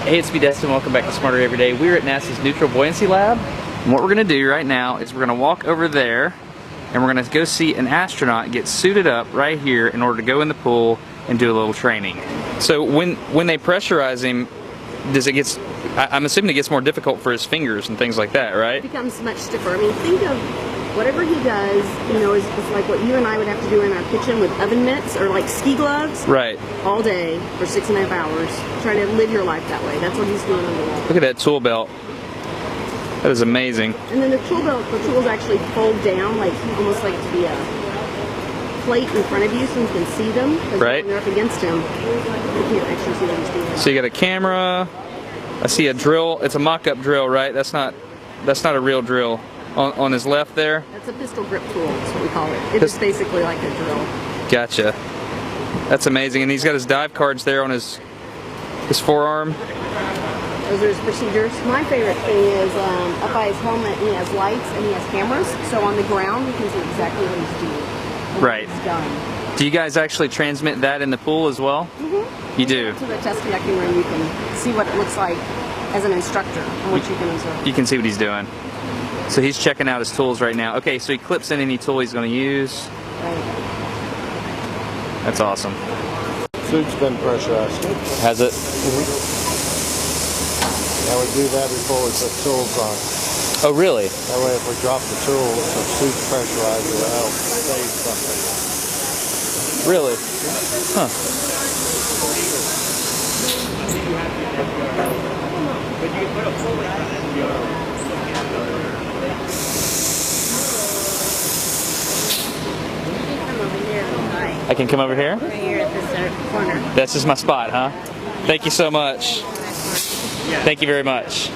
Hey, it's me, Destin. Welcome back to Smarter Every Day. We're at NASA's Neutral Buoyancy Lab. And what we're going to do right now is we're going to walk over there and we're going to go see an astronaut get suited up right here in order to go in the pool and do a little training. So when they pressurize him, I'm assuming it gets more difficult for his fingers and things like that, right? It becomes much stiffer. I mean, think of whatever he does, you know, is like what you and I would have to do in our kitchen with oven mitts or like ski gloves. Right. All day for 6.5 hours. Trying to live your life that way. That's what he's doing underwater. Look at that tool belt. That is amazing. And then the tool belt, the tools actually fold down, like almost like to be a plate in front of you so you can see them. Right. When they're up against him, you can't actually see what he's doing. So you got a camera. I see a drill. It's a mock-up drill, right? That's not a real drill. On his left there? That's a pistol grip tool, that's what we call it. It's just basically like a drill. Gotcha. That's amazing. And he's got his dive cards there on his forearm. Those are his procedures. My favorite thing is up by his helmet, he has lights and he has cameras. So on the ground, you can see exactly what he's doing. Right. He's done. Do you guys actually transmit that in the pool as well? Mm-hmm. You do? To the test conducting room, you can see what it looks like as an instructor and what you can observe. You can see what he's doing. So he's checking out his tools right now. Okay, so he clips in any tool he's going to use. Right. That's awesome. Suit's been pressurized. Has it? And we do that before we put tools on. Oh, really? That way if we drop the tools, the suit's pressurized, it'll help save something. Really? Huh. I can come over here? Right here at this corner. That's just my spot, huh? Thank you so much. Thank you very much.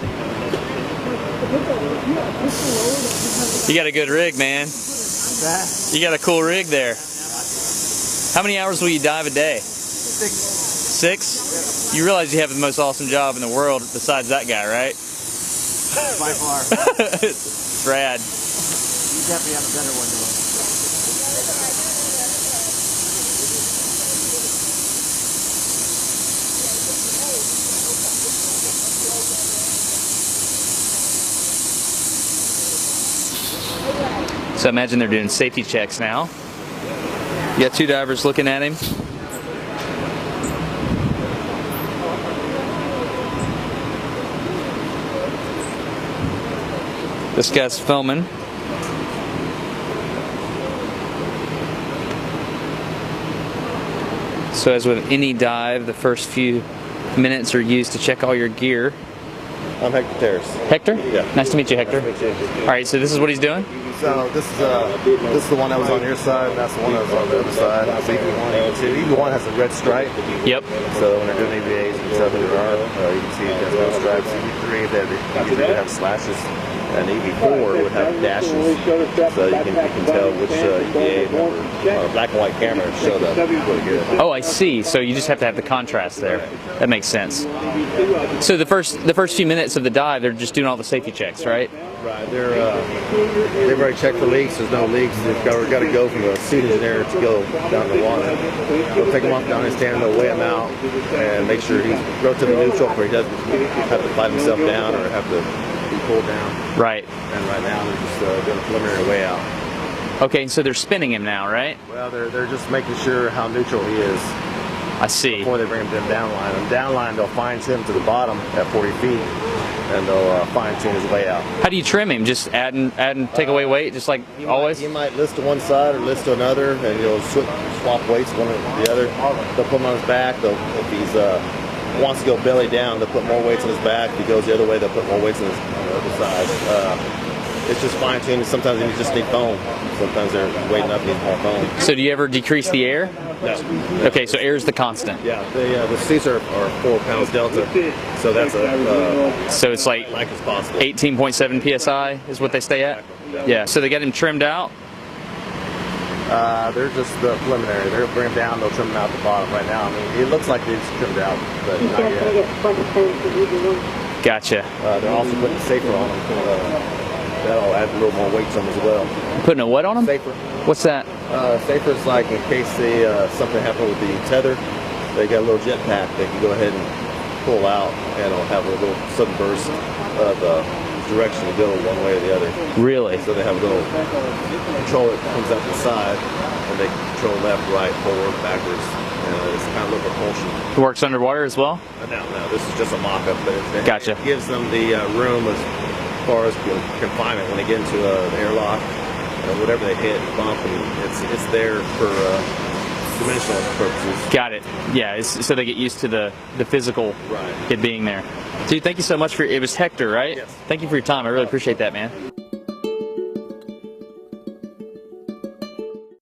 You got a good rig, man. You got a cool rig there. How many hours will you dive a day? 6? You realize you have the most awesome job in the world besides that guy, right? By far. It's rad. You definitely have a better one though. So imagine they're doing safety checks now. You got 2 divers looking at him. This guy's filming. So as with any dive, the first few minutes are used to check all your gear. I'm Hector Terrace. Hector? Yeah. Nice to meet you, Hector. Nice to meet you. All right, so this is what he's doing? So this is the one that was on your side, and that's the one that was on the other side. So either one has a red stripe. Yep. So when they're doing EVAs and stuff in the arm, you can see it has no stripes. EV3 that usually would have slashes, and EV4 would have dashes. So you can tell which EVA number on a black and white camera showed up really good. Oh, I see. So you just have to have the contrast there. That makes sense. So the first few minutes of the dive, they're just doing all the safety checks, right? Right. They've already checked for leaks. There's no leaks. They've got to go from the suit engineer to go down the water. They'll take him off down his stand, they'll weigh him out, and make sure he's relatively neutral where he doesn't have to fight himself down or have to be pulled down. Right. And right now they're just doing a preliminary weigh out. Okay, so they're spinning him now, right? Well, they're just making sure how neutral he is. I see. Before they bring him downline. And downline, they'll fine tune him to the bottom at 40 feet, and they'll fine tune his layout. How do you trim him? Just add and take away weight, just like always? You might list to one side or list to another, and you'll swap weights one or the other. They'll put him on his back. If he's wants to go belly down, they'll put more weights on his back. If he goes the other way, they'll put more weights on the other side. It's just fine tuning. Sometimes you just need foam. Sometimes they're weighting up, need more foam. So do you ever decrease the air? No. Okay, so air is the constant. Yeah, the seats are 4 pounds delta, so that's so it's like as possible. 18.7 psi is what they stay at. Yeah. So they get him trimmed out. They're just the preliminary. They'll bring him down. They'll trim him out the bottom right now. I mean, it looks like they've trimmed out, but not yet. Gotcha. They're also putting safer on them. That'll add a little more weight to them as well. Putting a what on them? Safer. What's that? Safer is like in case something happened with the tether, they got a little jet pack. They can go ahead and pull out, and it'll have a little sudden burst of direction to go one way or the other. Really? So they have a little controller that comes out the side, and they control left, right, forward, backwards. It's kind of little propulsion. It works underwater as well? No, this is just a mock-up, but Gotcha. it gives them the room as far as confinement when they get into an airlock, whatever they hit, bump, and it's there for dimensional purposes. Got it. Yeah, so they get used to the physical Right. it being there. Dude, thank you so much for, it was Hector, right? Yes. Thank you for your time. I really appreciate that, man.